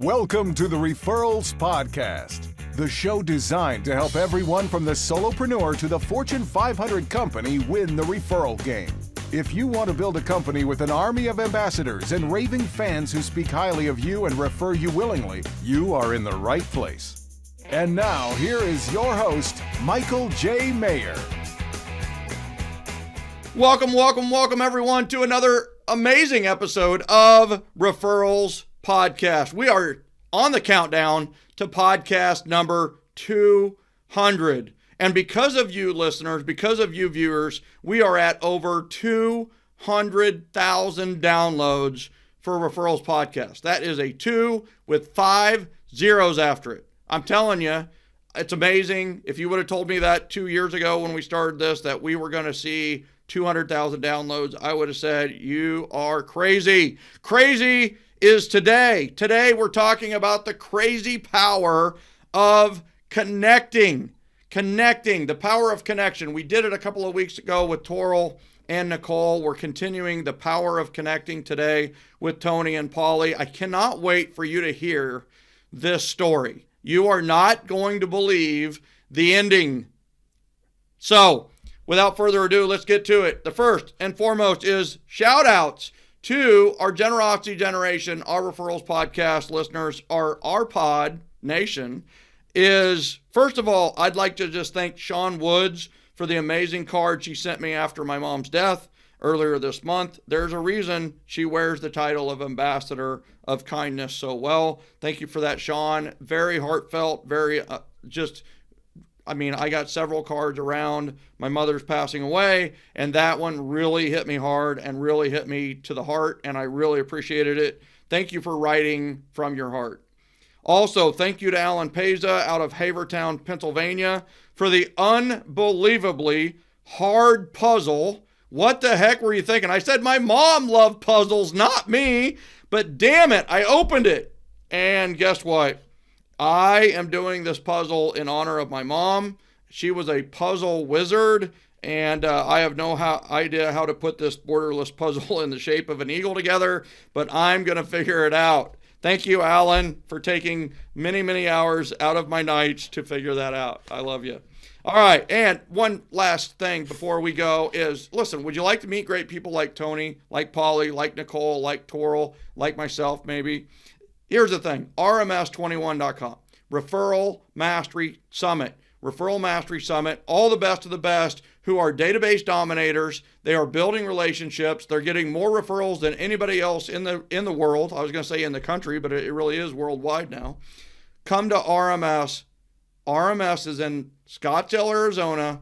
Welcome to the Referrals Podcast, the show designed to help everyone from the solopreneur to the Fortune 500 company win the referral game. If you want to build a company with an army of ambassadors and raving fans who speak highly of you and refer you willingly, you are in the right place. And now, here is your host, Michael J. Mayer. Welcome, everyone, to another amazing episode of Referrals Podcast. We are on the countdown to podcast number 200. And because of you listeners, because of you viewers, we are at over 200,000 downloads for Referrals Podcast. That is a 2 with 5 zeros after it. I'm telling you, it's amazing. If you would have told me that 2 years ago when we started this, that we were going to see 200,000 downloads, I would have said, you are crazy. Crazy is today. Today, we're talking about the crazy power of connecting, the power of connection. We did it a couple of weeks ago with Toril and Nicole. We're continuing the power of connecting today with Tony and Polly. I cannot wait for you to hear this story. You are not going to believe the ending. So, without further ado, let's get to it. The first and foremost is shout outs to our Generosity Generation, our Referrals Podcast listeners, our pod nation. Is, first of all, I'd like to just thank Sean Woods for the amazing card she sent me after my mom's death earlier this month. There's a reason she wears the title of Ambassador of Kindness so well. Thank you for that, Sean. Very heartfelt, very I got several cards around my mother's passing away, and that one really hit me hard and really hit me to the heart, and I really appreciated it. Thank you for writing from your heart. Also, thank you to Alan Peza out of Havertown, Pennsylvania, for the unbelievably hard puzzle. What the heck were you thinking? I said my mom loved puzzles, not me, but damn it, I opened it. And guess what? I am doing this puzzle in honor of my mom. She was a puzzle wizard, and I have no idea how to put this borderless puzzle in the shape of an eagle together, but I'm going to figure it out. Thank you, Alan, for taking many, many hours out of my nights to figure that out. I love you. All right, and one last thing before we go is, listen, would you like to meet great people like Tony, like Polly, like Nicole, like Toril, like myself maybe? Here's the thing, rms21.com, Referral Mastery Summit, all the best of the best who are database dominators. They are building relationships. They're getting more referrals than anybody else in the world. I was going to say in the country, but it really is worldwide now. Come to RMS. RMS is in Scottsdale, Arizona,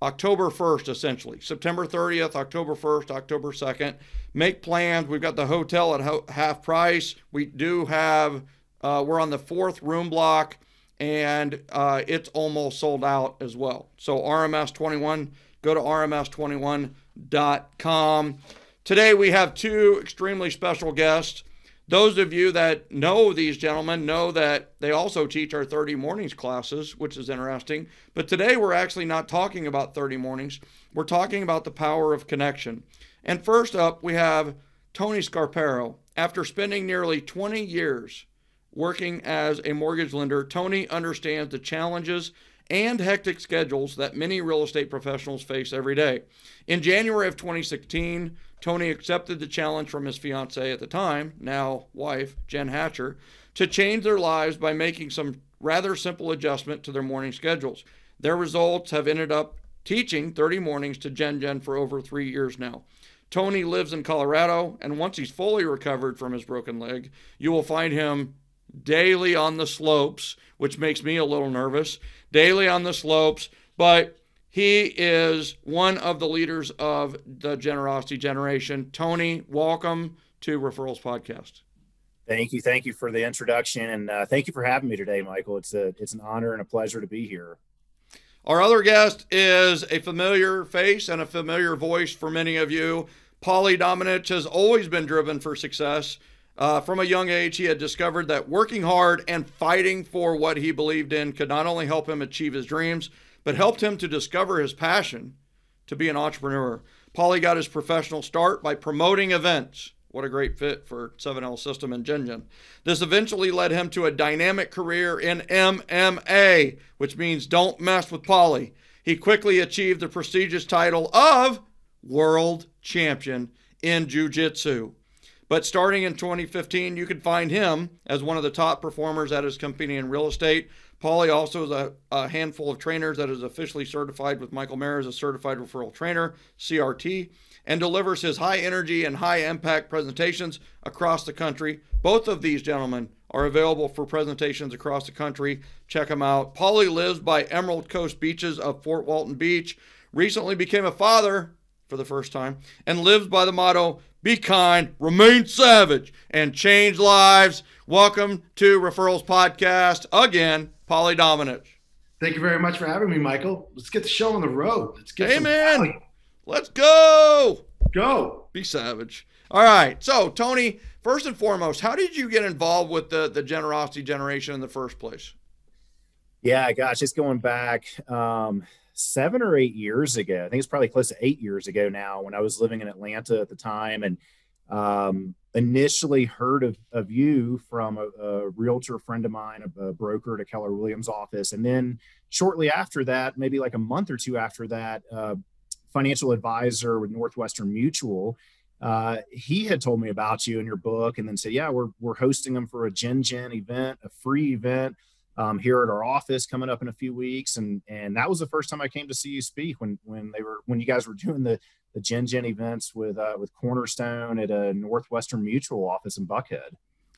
October 1st, essentially. September 30th, October 1st, October 2nd. Make plans. We've got the hotel at half price. We do have, we're on the 4th room block, and it's almost sold out as well. So RMS21, go to rms21.com. Today we have 2 extremely special guests. Those of you that know these gentlemen know that they also teach our 30 mornings classes, which is interesting. But today we're actually not talking about 30 mornings. We're talking about the power of connection. And first up, we have Tony Scarparo. After spending nearly 20 years working as a mortgage lender, Tony understands the challenges and hectic schedules that many real estate professionals face every day. In January of 2016, Tony accepted the challenge from his fiancée at the time, now wife, Jen Hatcher, to change their lives by making some rather simple adjustment to their morning schedules. Their results have ended up teaching 30 mornings to Jen for over 3 years now. Tony lives in Colorado, and once he's fully recovered from his broken leg, you will find him daily on the slopes, which makes me a little nervous, daily on the slopes, but he is one of the leaders of the Generosity Generation. Tony, welcome to Referrals Podcast. Thank you for the introduction, and thank you for having me today, Michael. It's an honor and a pleasure to be here. Our other guest is a familiar face and a familiar voice for many of you. Paulie Dominich has always been driven for success. From a young age, he had discovered that working hard and fighting for what he believed in could not only help him achieve his dreams, but helped him to discover his passion to be an entrepreneur. Paulie got his professional start by promoting events What a great fit for 7L System and Gin. This eventually led him to a dynamic career in MMA, which means don't mess with Paulie. He quickly achieved the prestigious title of World Champion in Jiu-Jitsu. But starting in 2015, you could find him as one of the top performers at his company in real estate. Paulie also is a handful of trainers that is officially certified with Michael Mayer as a certified referral trainer, CRT, and delivers his high energy and high impact presentations across the country. Both of these gentlemen are available for presentations across the country. Check them out. Paulie lives by Emerald Coast beaches of Fort Walton Beach, recently became a father for the first time, and lives by the motto, be kind, remain savage, and change lives. Welcome to Referrals Podcast again, Paulie Dominich. Thank you very much for having me, Michael. Let's get the show on the road. Let's get some value. Let's go. Go. Be savage. All right. So, Tony, first and foremost, how did you get involved with the Generosity Generation in the first place? Yeah, gosh, it's going back 7 or 8 years ago. I think it's probably close to 8 years ago now, when I was living in Atlanta at the time, and initially heard of you from a realtor friend of mine, a broker at Keller Williams office. And then shortly after that, maybe like a month or two after that, financial advisor with Northwestern Mutual, he had told me about you and your book, and then said, yeah, we're hosting them for a Gen event, a free event here at our office coming up in a few weeks. And that was the first time I came to see you speak, when you guys were doing the Gen events with Cornerstone at a Northwestern Mutual office in Buckhead.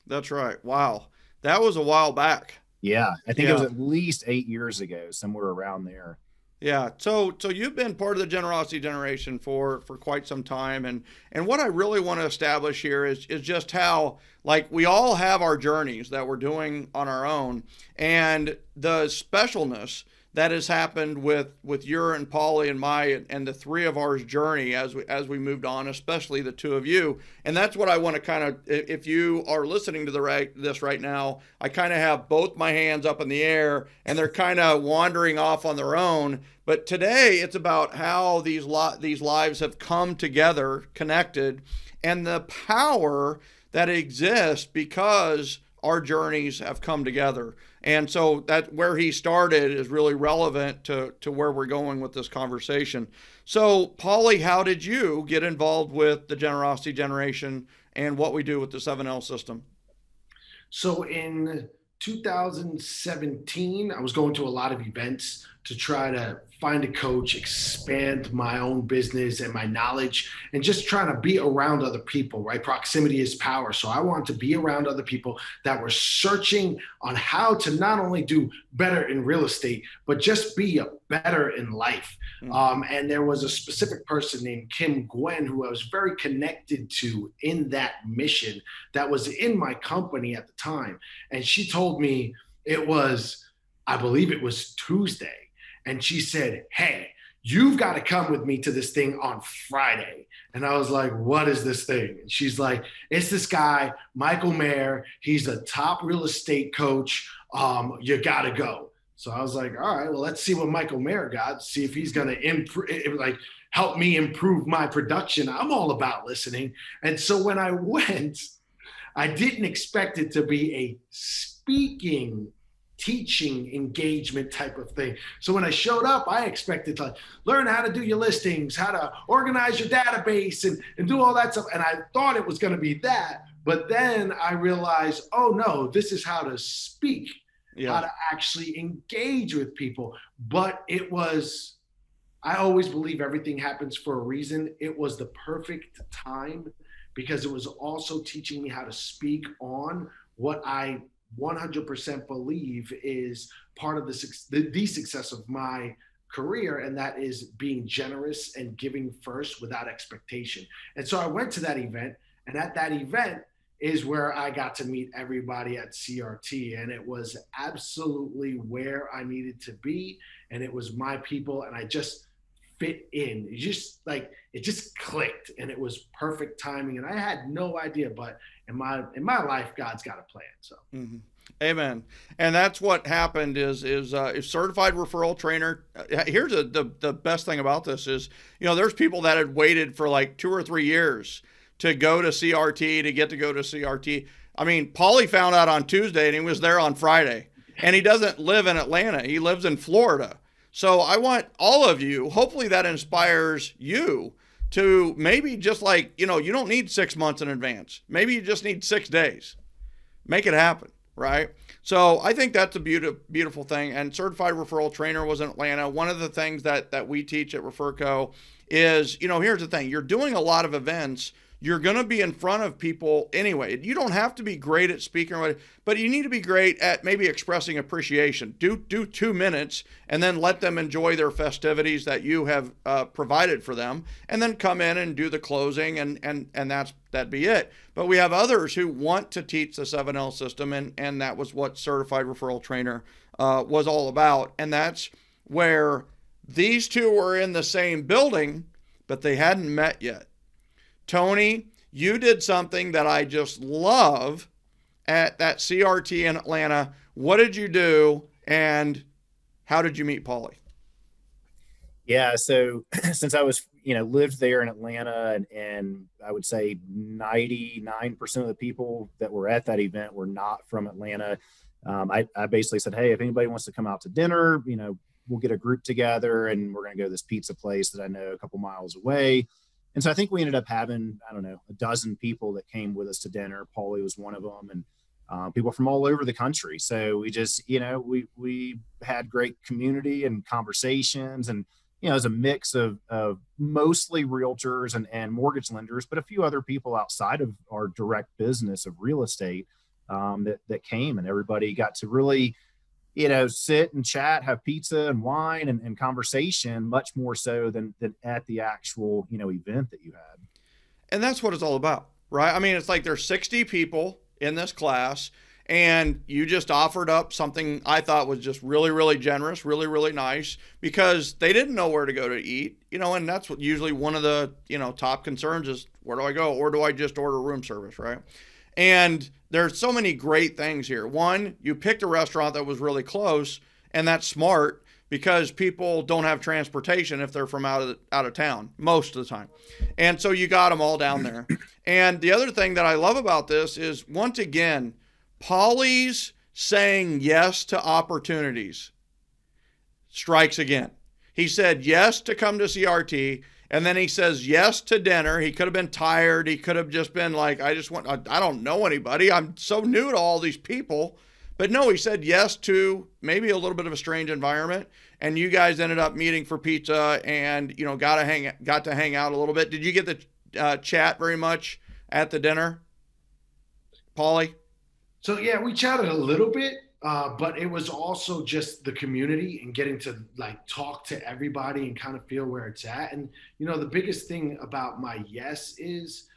That's right. Wow. That was a while back. Yeah. I think it was at least 8 years ago, somewhere around there. Yeah. So you've been part of the Generosity Generation for quite some time. And what I really want to establish here is just how, like, we all have our journeys that we're doing on our own, and the specialness that has happened with your and Paulie and my and the three of ours journey as we moved on, especially the two of you. And that's what I want to kind of, if you are listening to this right now, I kind of have both my hands up in the air and they're kind of wandering off on their own. But today it's about how these lives have come together, connected, and the power that exists because our journeys have come together. And so that where he started is really relevant to where we're going with this conversation. So, Paulie, how did you get involved with the Generosity Generation and what we do with the 7L system? So in 2017, I was going to a lot of events to try to find a coach, expand my own business and my knowledge, and just trying to be around other people, right? Proximity is power. So I wanted to be around other people that were searching on how to not only do better in real estate, but just be better in life. And there was a specific person named Kim Gwen who I was very connected to in that mission that was in my company at the time. And she told me I believe it was Tuesday. And she said, hey, you've got to come with me to this thing on Friday. And I was like, what is this thing? And she's like, it's this guy, Michael Mayer. He's a top real estate coach. You got to go. So I was like, all right, well, let's see what Michael Mayer got, see if he's going to help me improve my production. I'm all about listening. And so when I went, I didn't expect it to be a speaking teaching engagement type of thing. So when I showed up, I expected to learn how to do your listings, how to organize your database and do all that stuff. And I thought it was going to be that. But then I realized, oh no, this is how to speak, how to actually engage with people. But I always believe everything happens for a reason. It was the perfect time because it was also teaching me how to speak on what I 100% believe is part of the success of my career, and that is being generous and giving first without expectation. And so I went to that event, and at that event is where I got to meet everybody at CRT, and it was absolutely where I needed to be, and it was my people, and I just fit in. It just clicked, and it was perfect timing, and I had no idea, but in my life, God's got a plan. So, Amen. And that's what happened. Is certified referral trainer. Here's the best thing about this is, there's people that had waited for like 2 or 3 years to go to CRT, to get to go to CRT. I mean, Paulie found out on Tuesday and he was there on Friday. And he doesn't live in Atlanta. He lives in Florida. So I want all of you, hopefully that inspires you to maybe just like, you don't need 6 months in advance. Maybe you just need 6 days. Make it happen, right? So I think that's a beautiful thing. And Certified Referral Trainer was in Atlanta. One of the things that we teach at ReferCo is, here's the thing. You're doing a lot of events. You're going to be in front of people anyway. You don't have to be great at speaking, but you need to be great at maybe expressing appreciation. Do 2 minutes and then let them enjoy their festivities that you have provided for them, and then come in and do the closing, and that'd be it. But we have others who want to teach the 7L system, and that was what Certified Referral Trainer was all about. And that's where these two were in the same building, but they hadn't met yet. Tony, you did something that I just love at that CRT in Atlanta. What did you do, and how did you meet Paulie? Yeah, so since I was, lived there in Atlanta, and I would say 99% of the people that were at that event were not from Atlanta, I basically said, hey, if anybody wants to come out to dinner, we'll get a group together and we're going to go to this pizza place that I know a couple miles away. And so I think we ended up having, I don't know, a dozen people that came with us to dinner. Paulie was one of them, and people from all over the country. So we just, we had great community and conversations, and, it was a mix of mostly realtors and mortgage lenders, but a few other people outside of our direct business of real estate that came, and everybody got to really, sit and chat, have pizza and wine and conversation, much more so than at the actual, event that you had. And that's what it's all about, right? I mean, it's like there's 60 people in this class, and you just offered up something I thought was just really, really generous, really, really nice, because they didn't know where to go to eat, and that's what usually one of the, top concerns is, where do I go? Or do I just order room service, right? And there's so many great things here. One, you picked a restaurant that was really close, and that's smart because people don't have transportation if they're from out of town most of the time. And so you got them all down there. And the other thing that I love about this is, once again, Paulie's saying yes to opportunities strikes again. He said yes to come to CRT. And then he says yes to dinner. He could have been tired. He could have just been like, I don't know anybody. I'm so new to all these people. But no, he said yes to maybe a little bit of a strange environment. And you guys ended up meeting for pizza and, got to hang out a little bit. Did you get to chat very much at the dinner, Paulie? So, yeah, we chatted a little bit. But it was also just the community and getting to talk to everybody and kind of feel where it's at. And, the biggest thing about my yes is,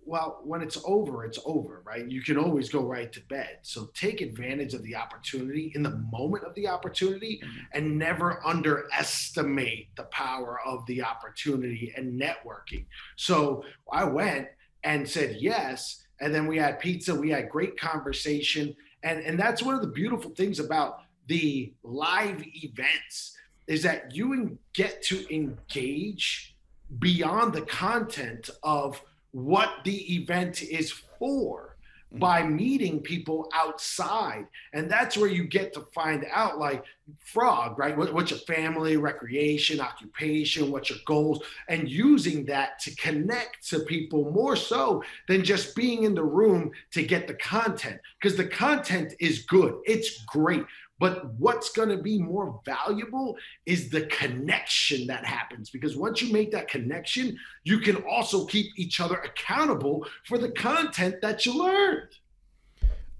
well, when it's over, right? You can always go right to bed. So take advantage of the opportunity in the moment of the opportunity, and never underestimate the power of the opportunity and networking. So I went and said yes. And then we had pizza. We had great conversation. And that's one of the beautiful things about the live events, is that you get to engage beyond the content of what the event is for by meeting people outside. And that's where you get to find out, Frog, right? What's your family, recreation, occupation, what's your goals, and using that to connect to people more so than just being in the room to get the content, because the content is good. It's great. But what's going to be more valuable is the connection that happens, because once you make that connection, you can also keep each other accountable for the content that you learned.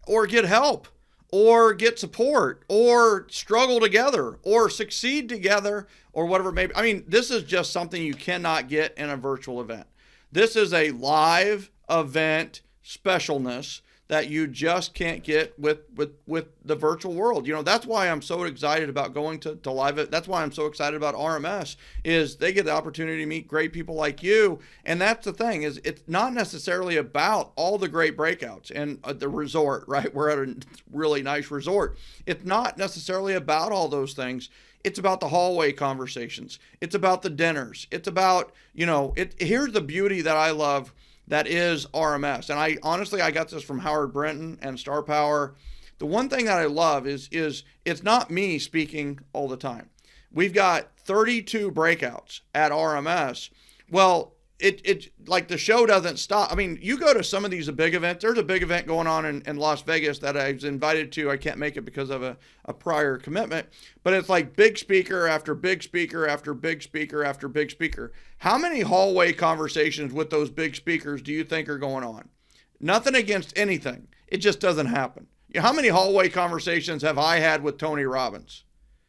Or get help, or get support, or struggle together, or succeed together, or whatever it may be. I mean, this is just something you cannot get in a virtual event. This is a live event specialness that you just can't get with the virtual world. That's why I'm so excited about going to live. That's why I'm so excited about RMS, is they get the opportunity to meet great people like you. And that's the thing, is it's not necessarily about all the great breakouts and the resort, right? We're at a really nice resort. It's not necessarily about all those things. It's about the hallway conversations. It's about the dinners. It's about, here's the beauty that I love that is RMS. And I honestly, I got this from Howard Brenton and Star Power. The one thing that I love is it's not me speaking all the time. We've got 32 breakouts at RMS. Well, it like the show doesn't stop. I mean, you go to some of these big events. There's a big event going on in Las Vegas that I was invited to. I can't make it because of a prior commitment, but it's like big speaker after big speaker after big speaker after big speaker. How many hallway conversations with those big speakers do you think are going on? Nothing against anything. It just doesn't happen. How many hallway conversations have I had with Tony Robbins?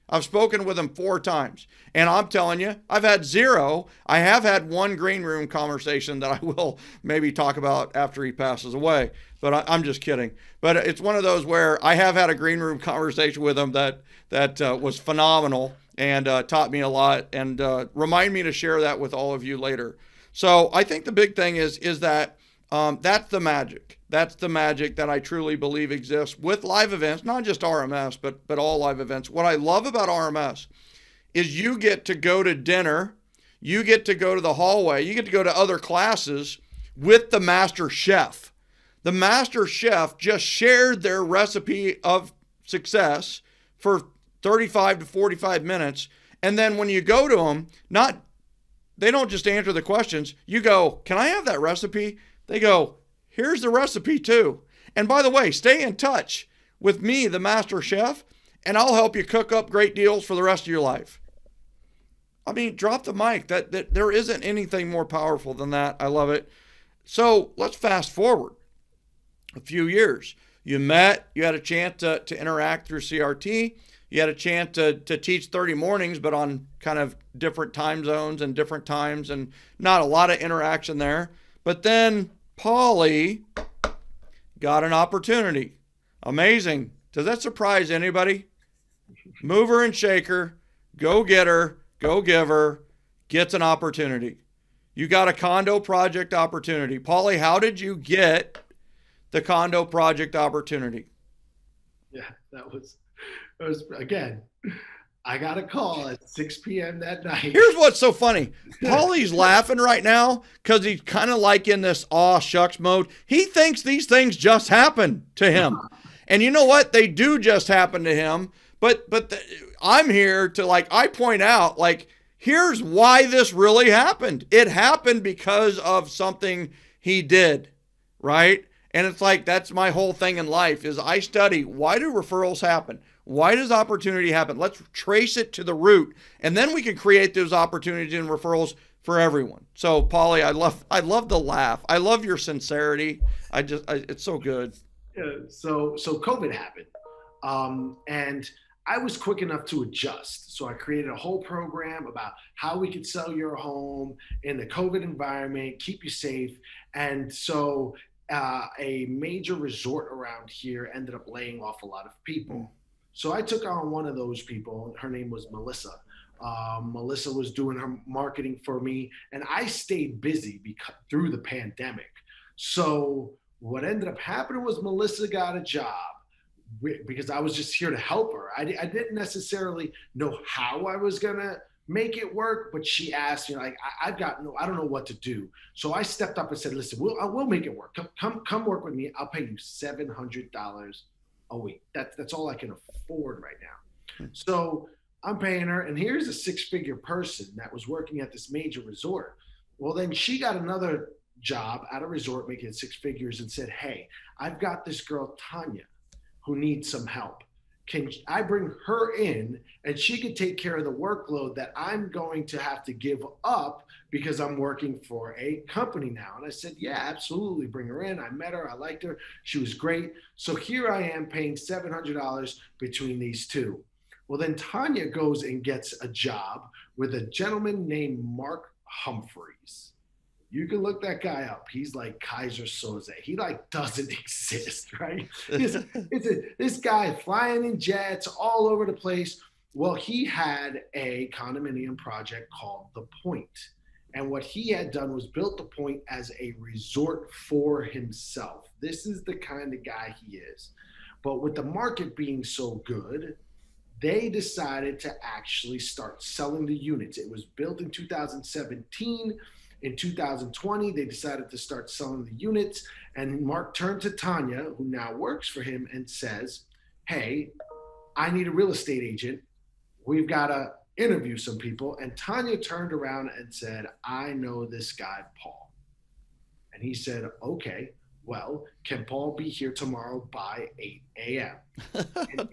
I've spoken with him 4 times, and I'm telling you, I've had 0. I have had 1 green room conversation that I will maybe talk about after he passes away, but I'm just kidding. But it's one of those where I have had a green room conversation with him that was phenomenal and taught me a lot, and remind me to share that with all of you later. So I think the big thing is that that's the magic. That's the magic that I truly believe exists with live events, not just RMS, but all live events. What I love about RMS is you get to go to dinner, you get to go to the hallway, you get to go to other classes with the master chef. The master chef just shared their recipe of success for 35 to 45 minutes. And then when you go to them, they don't just answer the questions. You go, "Can I have that recipe?" They go, "Here's the recipe too. And by the way, stay in touch with me, the master chef, and I'll help you cook up great deals for the rest of your life." I mean, drop the mic. That there isn't anything more powerful than that. I love it. So let's fast forward a few years. You met, you had a chance to interact through CRT. You had a chance to teach 30 mornings, but on kind of different time zones and different times, and not a lot of interaction there. But then Paulie got an opportunity. Amazing. Does that surprise anybody? Mover and shaker, go getter, go giver, gets an opportunity. You got a condo project opportunity. Paulie, how did you get the condo project opportunity? Yeah, that was again, I got a call at 6 p.m. that night. Here's what's so funny. Paulie's laughing right now because he's kind of like in this aw shucks mode. He thinks these things just happen to him. And you know what? They do just happen to him. But I'm here to, like, I point out, like, here's why this really happened. It happened because of something he did, right? And it's like, that's my whole thing in life is I study, why do referrals happen? Why does opportunity happen? Let's trace it to the root, and then we can create those opportunities and referrals for everyone. So, Paulie, I love the laugh. I love your sincerity. It's so good. Yeah, so COVID happened, and I was quick enough to adjust. So I created a whole program about how we could sell your home in the COVID environment, keep you safe, and so a major resort around here ended up laying off a lot of people. So I took on one of those people. Her name was Melissa. Melissa was doing her marketing for me, and I stayed busy through the pandemic. So what ended up happening was Melissa got a job because I was just here to help her. I didn't necessarily know how I was gonna make it work, but she asked me, like, I don't know what to do. So I stepped up and said, "Listen, we'll make it work. Come work with me. I'll pay you $700 a week. That's all I can afford right now." So I'm paying her, and here's a 6-figure person that was working at this major resort. Well, then she got another job at a resort making 6 figures and said, "Hey, I've got this girl, Tanya, who needs some help. Can I bring her in and she could take care of the workload that I'm going to have to give up because I'm working for a company now?" And I said, "Yeah, absolutely. Bring her in." I met her. I liked her. She was great. So here I am paying $700 between these two. Well, then Tanya goes and gets a job with a gentleman named Mark Humphreys. You can look that guy up. He's like Kaiser Soze. He like doesn't exist, right? This guy flying in jets all over the place. Well, he had a condominium project called The Point. And what he had done was built The Point as a resort for himself. This is the kind of guy he is. But with the market being so good, they decided to actually start selling the units. It was built in 2017. In 2020, they decided to start selling the units. And Mark turned to Tanya, who now works for him, and says, hey, I need a real estate agent. We've got to interview some people. And Tanya turned around and said, I know this guy, Paul. And he said, okay, well, can Paul be here tomorrow by 8 a.m.?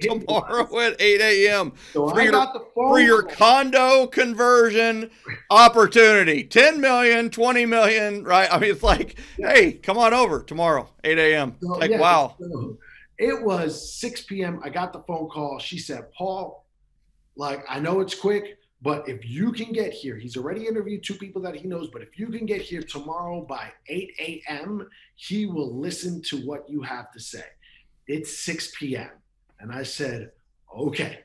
Tomorrow at 8 a.m. So for I your, got the phone for your call. condo conversion opportunity. 10 million, 20 million, right? I mean, it's like, hey, come on over tomorrow, 8 a.m. So, Like, yeah, wow. so it was 6 p.m. I got the phone call. She said, Paul, like, I know it's quick, but if you can get here, he's already interviewed 2 people that he knows, but if you can get here tomorrow by 8 a.m., he will listen to what you have to say. It's 6 p.m. And I said, okay.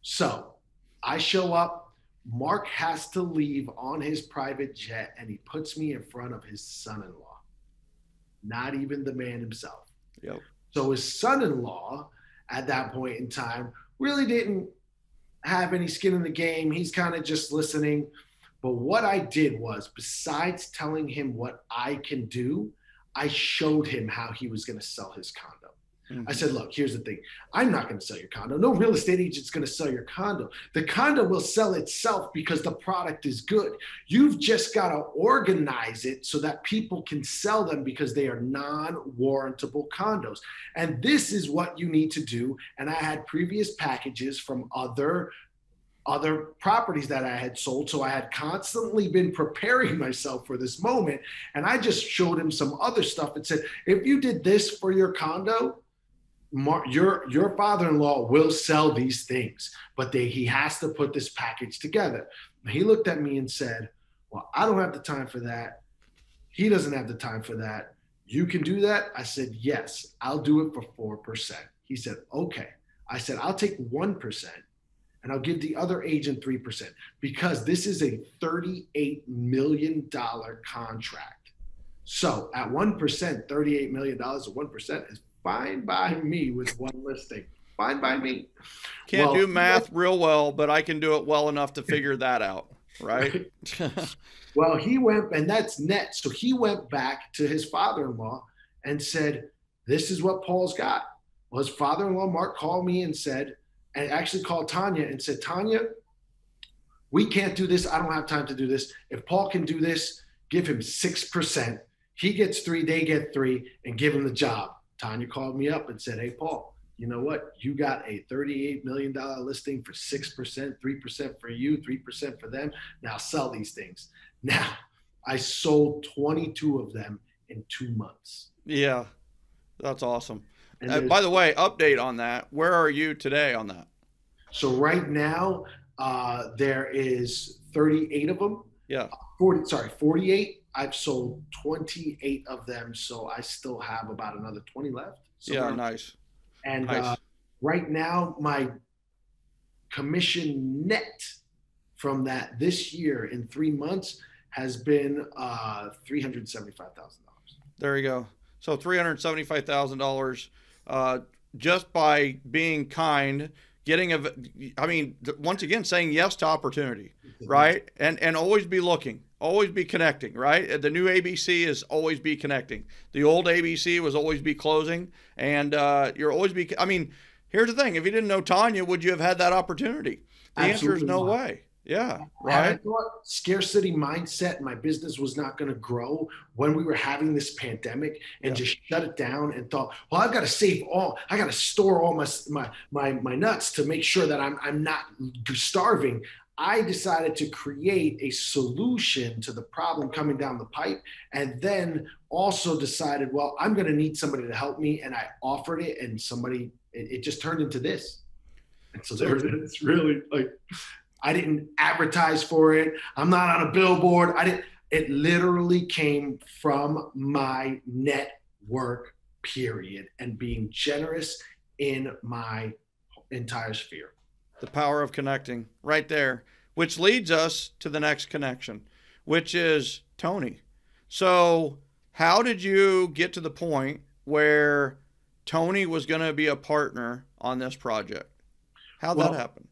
So I show up. Mark has to leave on his private jet, and he puts me in front of his son-in-law, not even the man himself. Yep. So his son-in-law at that point in time really didn't have any skin in the game. He's kind of just listening. But what I did was, besides telling him what I can do, I showed him how he was going to sell his condo. I said, look, here's the thing. I'm not going to sell your condo. No real estate agent's going to sell your condo. The condo will sell itself because the product is good. You've just got to organize it so that people can sell them because they are non-warrantable condos. And this is what you need to do. And I had previous packages from other properties that I had sold. So I had constantly been preparing myself for this moment. And I just showed him some other stuff and said, if you did this for your condo, your father-in-law will sell these things, but he has to put this package together. He looked at me and said, well, I don't have the time for that. He doesn't have the time for that. You can do that? I said, yes, I'll do it for 4%. He said, okay. I said, I'll take 1%. And I'll give the other agent 3% because this is a $38 million contract. So at 1%, $38 million at 1% is fine by me with one listing. Fine by me. Can't do math real well, but I can do it well enough to figure that out, right? Well, he went, and that's net. So he went back to his father-in-law and said, this is what Paul's got. Well, his father-in-law, Mark, called me and said, and actually called Tanya and said, Tanya, we can't do this. I don't have time to do this. If Paul can do this, give him 6%. He gets 3, they get 3, and give him the job. Tanya called me up and said, hey, Paul, you know what? You got a $38 million listing for 6%, 3% for you, 3% for them. Now sell these things. Now, I sold 22 of them in 2 months. Yeah, that's awesome. By the way, update on that. Where are you today on that? So right now, there is 38 of them. Yeah. 48. I've sold 28 of them, so I still have about another 20 left. Yeah, nice. And nice. Right now, my commission net from that this year in 3 months has been $375,000. There you go. So $375,000 just by being kind, once again, saying yes to opportunity, right? And always be looking. Always be connecting, right? The new ABC is always be connecting. The old ABC was always be closing. And you're always be, here's the thing. If you didn't know Tanya, would you have had that opportunity? The answer is no way. Yeah, right. I thought scarcity mindset, my business was not going to grow when we were having this pandemic, and just shut it down and thought, well, I've got to I got to store all my nuts to make sure that I'm not starving. I decided to create a solution to the problem coming down the pipe, and then also decided, well, I'm going to need somebody to help me. And I offered it, and it just turned into this. And so there it is. Really, like, I didn't advertise for it. I'm not on a billboard. It literally came from my network, period, and being generous in my entire sphere. The power of connecting right there, which leads us to the next connection, which is Tony. So how did you get to the point where Tony was going to be a partner on this project? How'd that happen?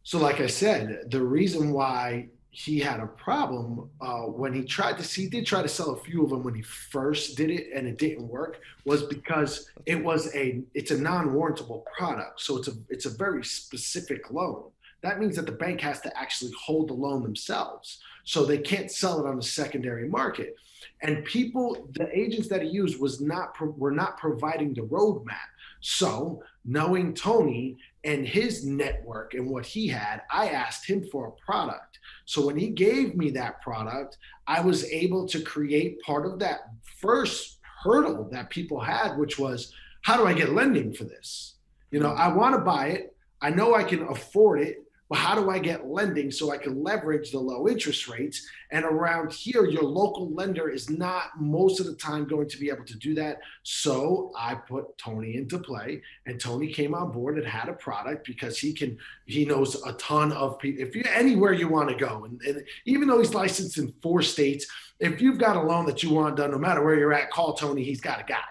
So like I said, the reason why he had a problem when he did try to sell a few of them when he first did it and it didn't work, was because it's a non-warrantable product. So it's a very specific loan. That means that the bank has to actually hold the loan themselves. So they can't sell it on the secondary market. And the agents that he used were not providing the roadmap. So knowing Tony and his network and what he had, I asked him for a product. So when he gave me that product, I was able to create part of that first hurdle that people had, which was, how do I get lending for this? I want to buy it. I know I can afford it, but how do I get lending so I can leverage the low interest rates? And around here, your local lender is not most of the time going to be able to do that. So I put Tony into play, and Tony came on board and had a product because he knows a ton of people. If you anywhere you want to go, and even though he's licensed in 4 states, if you've got a loan that you want done, no matter where you're at, call Tony. He's got a guy.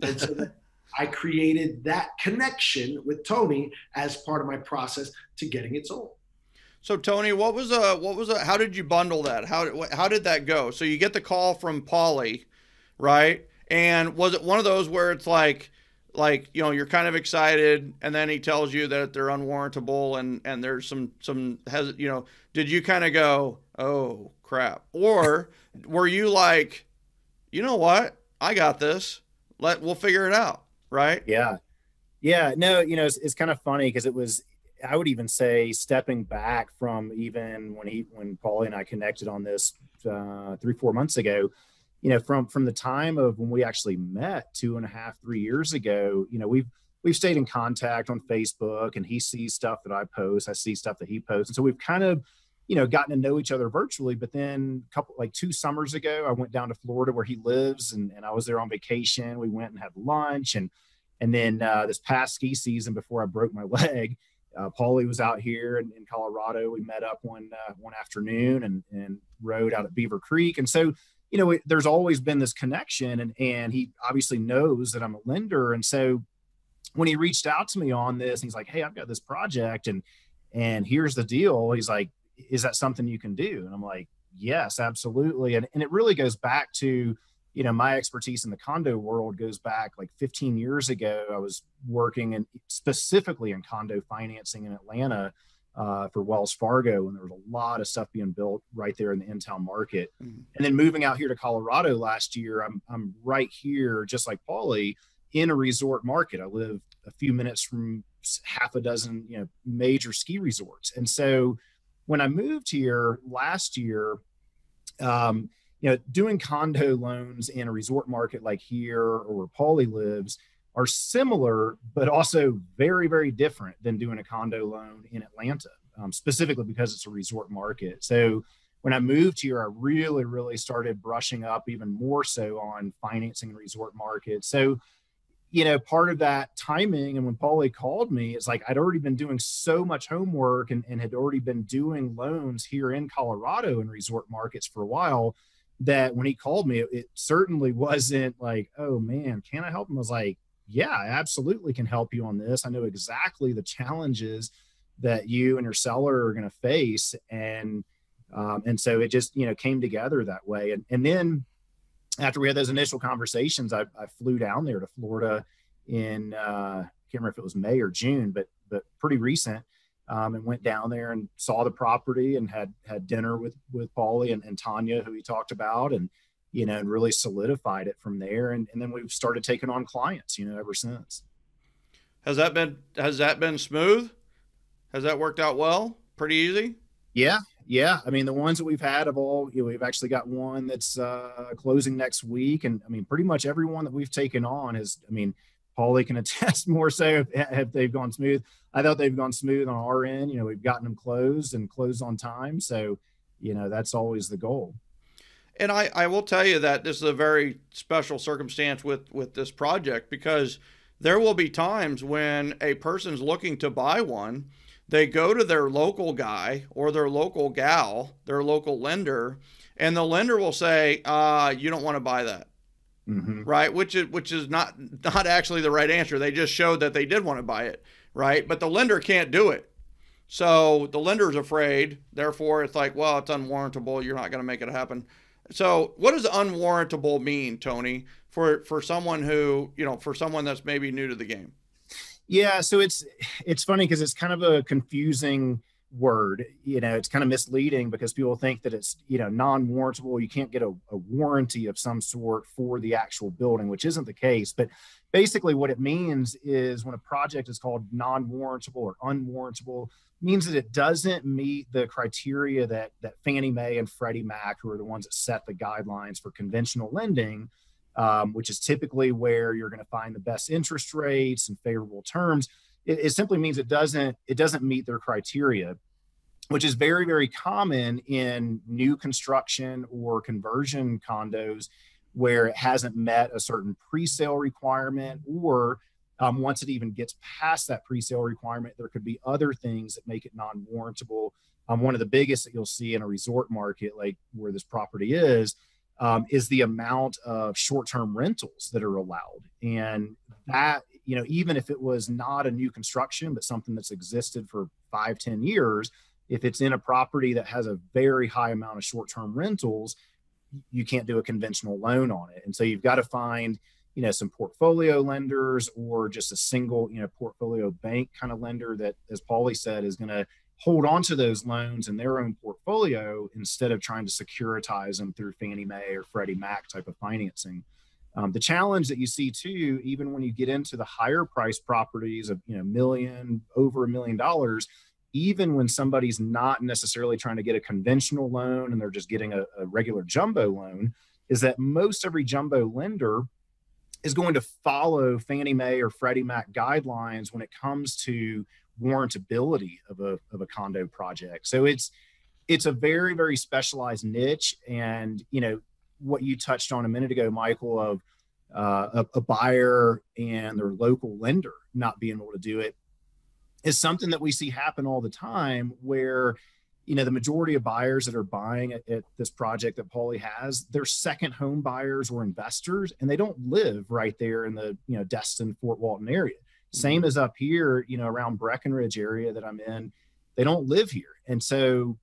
And so I created that connection with Tony as part of my process to getting it sold. So Tony, how did you bundle that? How did that go? So you get the call from Paulie, right? And was it one of those where it's like, you're kind of excited and then he tells you that they're unwarrantable and there's some, did you kind of go, oh crap? Or were you like, you know what? I got this. We'll figure it out. Right. Yeah. No, it's kind of funny because I would even say stepping back from even when Paulie and I connected on this 3-4 months ago, from the time of when we actually met 2.5-3 years ago, we've stayed in contact on Facebook, and he sees stuff that I post, I see stuff that he posts. And so we've kind of, gotten to know each other virtually. But then 2 summers ago, I went down to Florida where he lives, and I was there on vacation. We went and had lunch, and then this past ski season, before I broke my leg, Paulie was out here in Colorado. We met up one afternoon and rode out at Beaver Creek. And so, there's always been this connection, and he obviously knows that I'm a lender. And so when he reached out to me on this, he's like, hey, I've got this project and here's the deal. He's like, is that something you can do? And I'm like, yes, absolutely. And it really goes back to, my expertise in the condo world goes back like 15 years ago. I was working specifically in condo financing in Atlanta for Wells Fargo, and there was a lot of stuff being built right there in the in-town market. Mm-hmm. And then moving out here to Colorado last year, I'm right here, just like Paulie, in a resort market. I live a few minutes from half a dozen, major ski resorts. And so when I moved here last year, doing condo loans in a resort market like here or where Paulie lives are similar, but also very, very different than doing a condo loan in Atlanta, specifically because it's a resort market. So when I moved here, I really, really started brushing up even more so on financing in resort markets. So, part of that timing, and when Paulie called me, it's like I'd already been doing so much homework and had already been doing loans here in Colorado in resort markets for a while, that when he called me, it certainly wasn't like, oh man, can I help him? I was like, yeah, I absolutely can help you on this. I know exactly the challenges that you and your seller are going to face. And so it just, came together that way. And then after we had those initial conversations, I flew down there to Florida in, I can't remember if it was May or June, but pretty recent. And went down there and saw the property and had dinner with Paulie and Tanya, who he talked about, and and really solidified it from there. And then we've started taking on clients, ever since. Has that been smooth? Has that worked out well? Pretty easy? Yeah. I mean, the ones that we've had have all, we've actually got one that's closing next week, and I mean, pretty much everyone that we've taken on is, Paulie can attest more so if they've gone smooth. I thought they've gone smooth on our end. We've gotten them closed on time. So, that's always the goal. And I will tell you that this is a very special circumstance with this project, because there will be times when a person's looking to buy one, they go to their local guy or their local gal, their local lender, and the lender will say, you don't want to buy that. Mm-hmm. Right. Which is not actually the right answer. They just showed that they did want to buy it. Right. But the lender can't do it. So the lender's afraid. Therefore, it's like, well, it's unwarrantable. You're not going to make it happen. So what does unwarrantable mean, Tony, for someone who, for someone that's maybe new to the game? Yeah, so it's funny because it's kind of a confusing word. It's kind of misleading because people think that it's non-warrantable. You can't get a warranty of some sort for the actual building, which isn't the case. But basically what it means is when a project is called non-warrantable or unwarrantable, means that it doesn't meet the criteria that Fannie Mae and Freddie Mac, who are the ones that set the guidelines for conventional lending, which is typically where you're going to find the best interest rates and favorable terms. It simply means it doesn't meet their criteria, which is very, very common in new construction or conversion condos where it hasn't met a certain pre-sale requirement, or once it even gets past that pre-sale requirement, there could be other things that make it non-warrantable. One of the biggest that you'll see in a resort market like where this property is the amount of short-term rentals that are allowed. And that, even if it was not a new construction, but something that's existed for 5-10 years, if it's in a property that has a very high amount of short-term rentals, you can't do a conventional loan on it. And so you've got to find, some portfolio lenders or just a single, portfolio bank kind of lender that, as Paulie said, is going to hold on to those loans in their own portfolio instead of trying to securitize them through Fannie Mae or Freddie Mac type of financing. The challenge that you see too, even when you get into the higher price properties of, over $1 million, even when somebody's not necessarily trying to get a conventional loan and they're just getting a regular jumbo loan, is that most every jumbo lender is going to follow Fannie Mae or Freddie Mac guidelines when it comes to warrantability of a condo project. So it's a very, very specialized niche. And, what you touched on a minute ago, Michael, of a buyer and their local lender not being able to do it is something that we see happen all the time where, the majority of buyers that are buying at this project that Paulie has, they're second home buyers or investors, and they don't live right there in the, Destin, Fort Walton area. Same as up here, around Breckenridge area that I'm in, they don't live here. And so,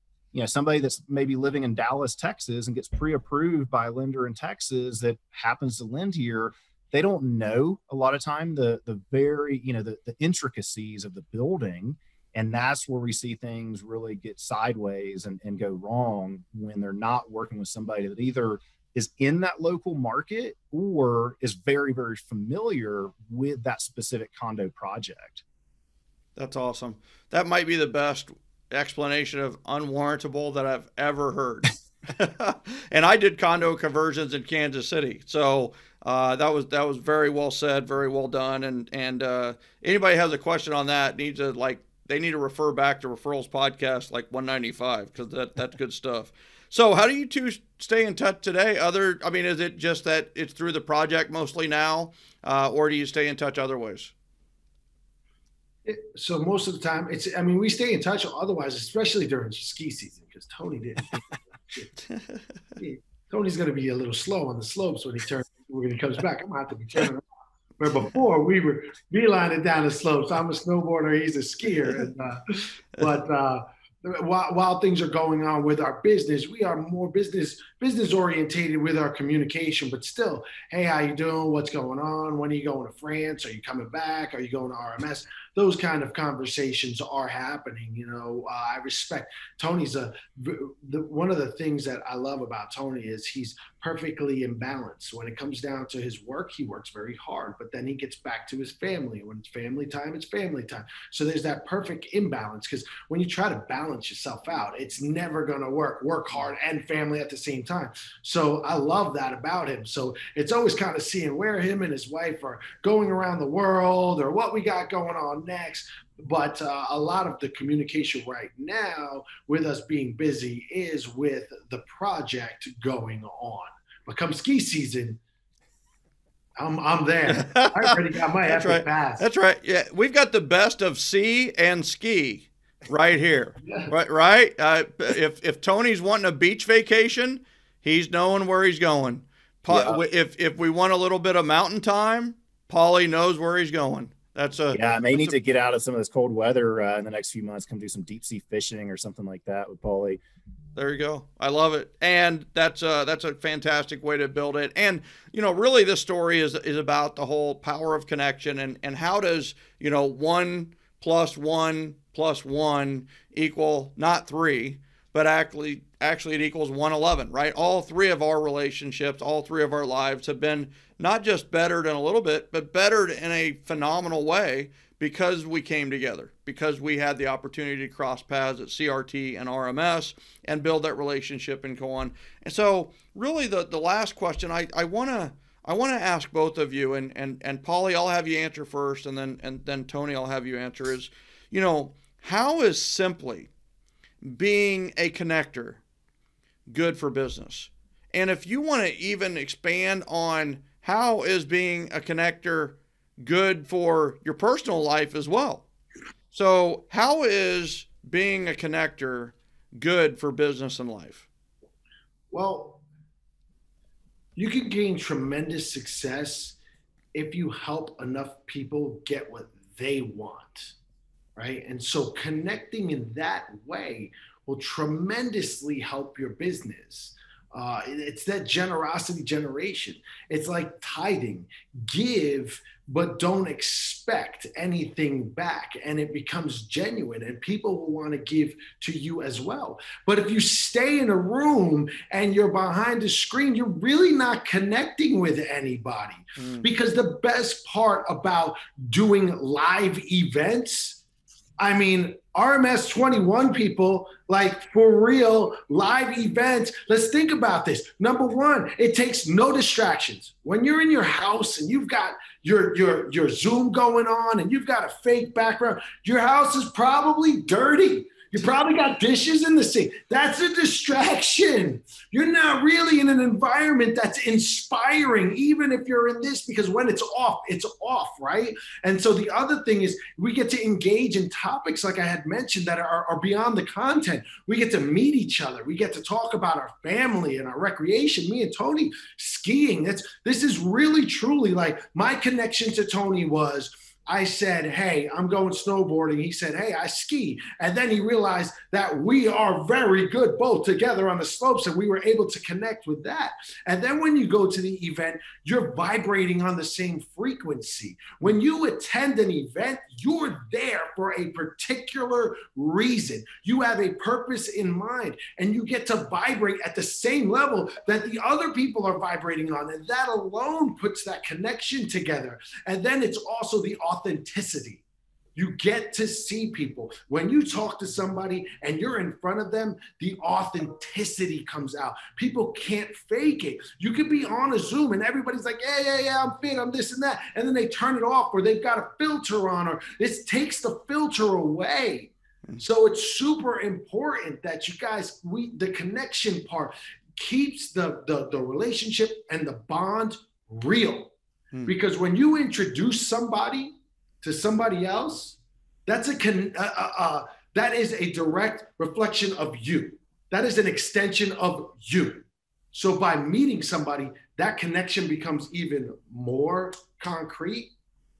somebody that's maybe living in Dallas, Texas, and gets pre-approved by a lender in Texas that happens to lend here, they don't know a lot of time the very, the intricacies of the building. And that's where we see things really get sideways and go wrong when they're not working with somebody that either is in that local market or is very, very familiar with that specific condo project. That's awesome. That might be the best explanation of unwarrantable that I've ever heard. And I did condo conversions in Kansas City. So that was very well said, very well done. And anybody has a question on that needs to they need to refer back to Referrals Podcast 195 because that's good stuff. So how do you two stay in touch today? Is it just that it's through the project mostly now, or do you stay in touch other ways? So most of the time we stay in touch otherwise, especially during ski season, because Tony didn't. Tony's going to be a little slow on the slopes when he comes back. I'm going to have to be turning around. Where before we were beelining down the slopes. I'm a snowboarder, he's a skier. While things are going on with our business, we are more business orientated with our communication, but still, hey, how you doing? What's going on? When are you going to France? Are you coming back? Are you going to RMS? Those kind of conversations are happening. I respect Tony's one of the things that I love about Tony is he's perfectly in balance. When it comes down to his work, he works very hard, but then he gets back to his family. When it's family time, it's family time. So there's that perfect imbalance, because when you try to balance yourself out, it's never going to work hard and family at the same time. So I love that about him. So it's always kind of seeing where him and his wife are going around the world or what we got going on next. But a lot of the communication right now with us being busy is with the project going on. But come ski season, I'm there. I already got my epic pass. That's right. Yeah, we've got the best of sea and ski right here. Right. If Tony's wanting a beach vacation, he's knowing where he's going. If we want a little bit of mountain time, Paulie knows where he's going. I may need to get out of some of this cold weather in the next few months, come do some deep sea fishing or something like that with Paulie. There you go. I love it. And that's a fantastic way to build it. And, really this story is about the whole power of connection and how does, 1 + 1 + 1 equal not 3, but actually it equals 111, right? All 3 of our relationships, all 3 of our lives have been not just bettered in a little bit, but bettered in a phenomenal way because we came together, because we had the opportunity to cross paths at CRT and RMS and build that relationship and go on. And so really the last question I want to ask both of you, and Paulie, I'll have you answer first, and then Tony, I'll have you answer, is, how is simply being a connector good for business? And if you want to even expand on how is being a connector good for your personal life as well. So how is being a connector good for business and life? Well, you can gain tremendous success if you help enough people get what they want, right? And so connecting in that way will tremendously help your business. It's that generosity generation. It's like tithing. Give, but don't expect anything back. And it becomes genuine, and people will want to give to you as well. But if you stay in a room and you're behind a screen, you're really not connecting with anybody. Because the best part about doing live events, I mean, RMS 21 people, like for real, live events. Let's think about this. Number one, it takes no distractions. When you're in your house and you've got your Zoom going on and you've got a fake background, your house is probably dirty. You probably got dishes in the sink. That's a distraction. You're not really in an environment that's inspiring, even if you're in this, because when it's off, right? And so the other thing is we get to engage in topics, like I had mentioned, that are beyond the content. We get to meet each other. We get to talk about our family and our recreation. Me and Tony skiing. This is really, truly, like, my connection to Tony was, I said, hey, I'm going snowboarding. He said, hey, I ski. And then he realized that we are very good both together on the slopes, and we were able to connect with that. And then when you go to the event, you're vibrating on the same frequency. When you attend an event, you're there for a particular reason. You have a purpose in mind, and you get to vibrate at the same level that the other people are vibrating on. And that alone puts that connection together. And then it's also the authenticity. You get to see people. When you talk to somebody and you're in front of them, the authenticity comes out. People can't fake it. You could be on a Zoom and everybody's like, yeah, I'm fit, I'm this and that. And then they turn it off, or they've got a filter on, or this takes the filter away. So it's super important that you guys, the connection part keeps the relationship and the bond real. Because when you introduce somebody to somebody else, that is a direct reflection of you. That is an extension of you. So by meeting somebody, that connection becomes even more concrete.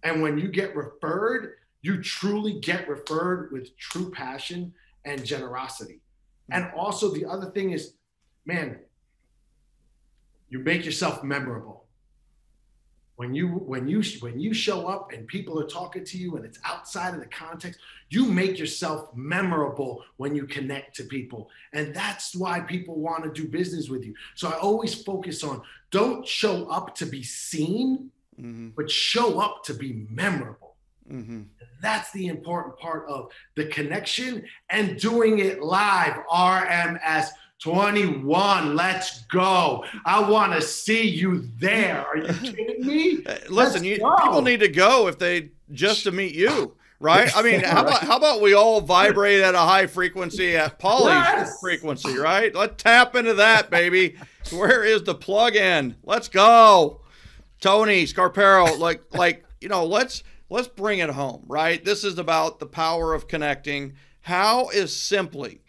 And when you get referred, you truly get referred with true passion and generosity. And also the other thing is, man, you make yourself memorable. When you show up and people are talking to you and it's outside of the context, you make yourself memorable when you connect to people. And that's why people want to do business with you. So I always focus on, don't show up to be seen, but show up to be memorable. That's the important part of the connection and doing it live. RMS 21, let's go. I want to see you there. Are you kidding me? Listen, people need to go to meet you, right? I mean, how about we all vibrate at a high frequency at Paulie's frequency, right? Let's tap into that, baby. Where is the plug-in? Let's go. Tony Scarpero, let's bring it home, right? This is about the power of connecting. How is simply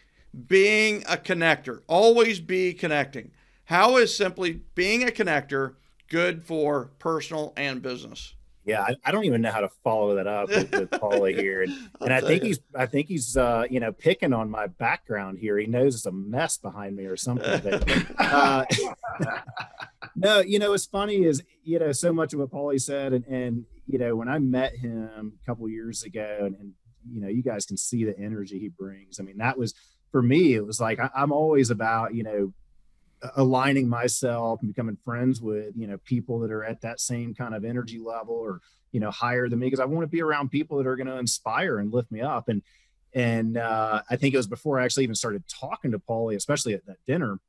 being a connector, always be connecting, how is simply being a connector good for personal and business? Yeah, I don't even know how to follow that up with Paulie here, and I think he's picking on my background here. He knows it's a mess behind me or something. But no, what's funny is so much of what Paulie said, and when I met him a couple years ago, and you guys can see the energy he brings. I mean, that was for me. It was like I'm always about aligning myself and becoming friends with people that are at that same kind of energy level or higher than me, because I want to be around people that are going to inspire and lift me up. And I think it was before I actually even started talking to Paulie, especially at that dinner,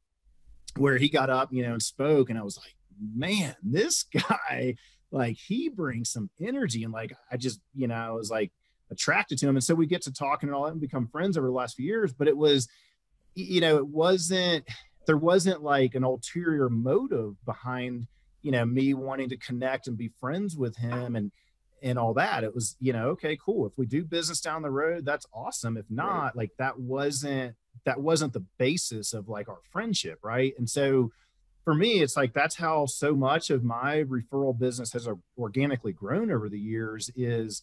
where he got up and spoke, and I was like, man, this guy, like, he brings some energy, and like I just I was like attracted to him. And so we get to talking and all that and become friends over the last few years. But it was there wasn't like an ulterior motive behind, me wanting to connect and be friends with him and all that. It was, okay, cool. If we do business down the road, that's awesome. If not, like that wasn't the basis of like our friendship. Right. And so for me, it's like, that's how so much of my referral business has organically grown over the years is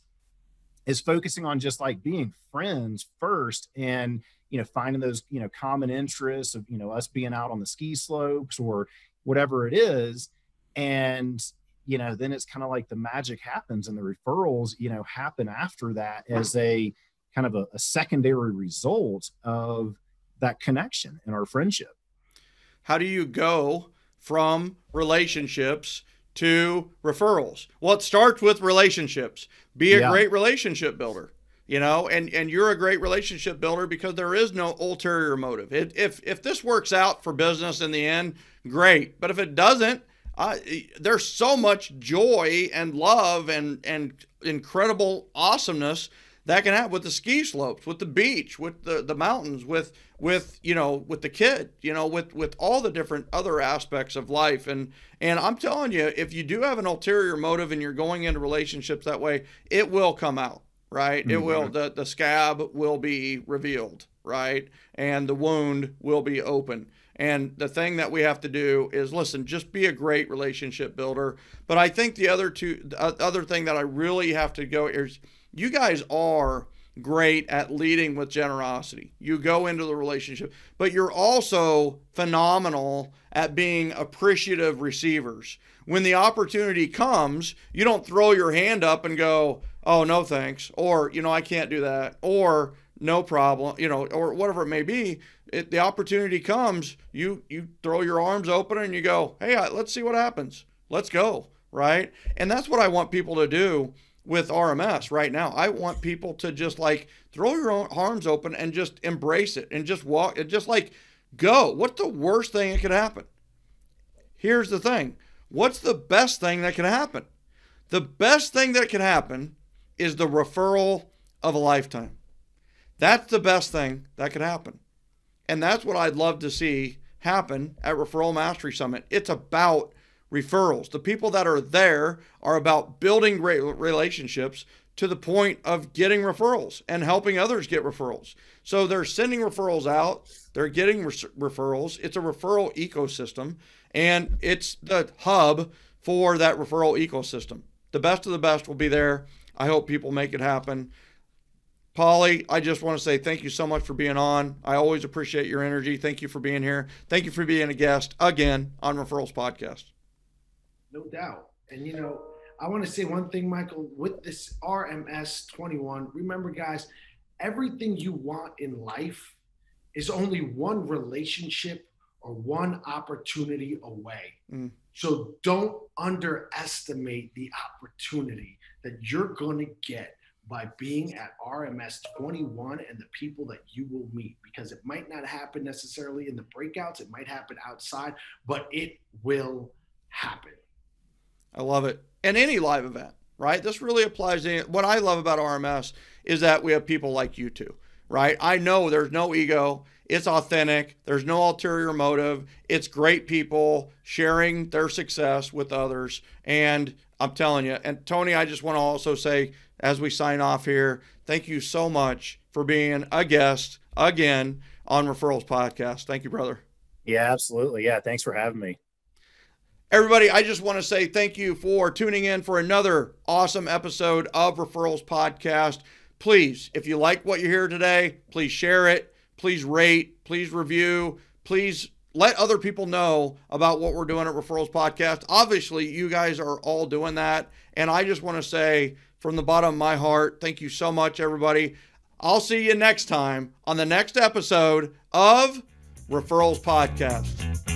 focusing on just like being friends first, and finding those common interests of us being out on the ski slopes or whatever it is. And then it's kind of like the magic happens, and the referrals happen after that as a kind of a secondary result of that connection in our friendship. How do you go from relationships to referrals? Well, it starts with relationships. Be a great relationship builder, and you're a great relationship builder because there is no ulterior motive. If this works out for business in the end, great. But if it doesn't, there's so much joy and love and incredible awesomeness that can happen with the ski slopes, with the beach, with the mountains, with the kid, with all the different other aspects of life. And I'm telling you, if you do have an ulterior motive and you're going into relationships that way, it will come out, right? Mm-hmm. It will, the scab will be revealed, right? And the wound will be open. And the thing that we have to do is, listen, just be a great relationship builder. But I think the other thing that I really have to go is, you guys are great at leading with generosity. You go into the relationship, but you're also phenomenal at being appreciative receivers. When the opportunity comes, you don't throw your hand up and go, oh, no, thanks. Or, I can't do that. Or no problem, or whatever it may be. The opportunity comes, you throw your arms open and you go, hey, let's see what happens. Let's go. Right. And that's what I want people to do with RMS right now. I want people to just like throw your own arms open and just embrace it and just walk and just like go. What's the worst thing that could happen? Here's the thing. What's the best thing that can happen? The best thing that can happen is the referral of a lifetime. That's the best thing that could happen. And that's what I'd love to see happen at Referral Mastery Summit. It's about referrals. The people that are there are about building great relationships to the point of getting referrals and helping others get referrals. So they're sending referrals out. They're getting referrals. It's a referral ecosystem, and it's the hub for that referral ecosystem. The best of the best will be there. I hope people make it happen. Paulie, I just want to say thank you so much for being on. I always appreciate your energy. Thank you for being here. Thank you for being a guest again on Referrals Podcast. No doubt. And, I want to say one thing, Michael, with this RMS 21, remember, guys, everything you want in life is only one relationship or one opportunity away. Mm. So don't underestimate the opportunity that you're going to get by being at RMS 21 and the people that you will meet, because it might not happen necessarily in the breakouts. It might happen outside, but it will happen. I love it. And any live event, right? This really applies to what I love about RMS is that we have people like you two, right? I know there's no ego. It's authentic. There's no ulterior motive. It's great people sharing their success with others. And I'm telling you, and Tony, I just want to also say, as we sign off here, thank you so much for being a guest again on Referrals Podcast. Thank you, brother. Yeah, absolutely. Yeah. Thanks for having me. Everybody, I just want to say thank you for tuning in for another awesome episode of Referrals Podcast. Please, if you like what you hear today, please share it. Please rate. Please review. Please let other people know about what we're doing at Referrals Podcast. Obviously, you guys are all doing that. And I just want to say from the bottom of my heart, thank you so much, everybody. I'll see you next time on the next episode of Referrals Podcast.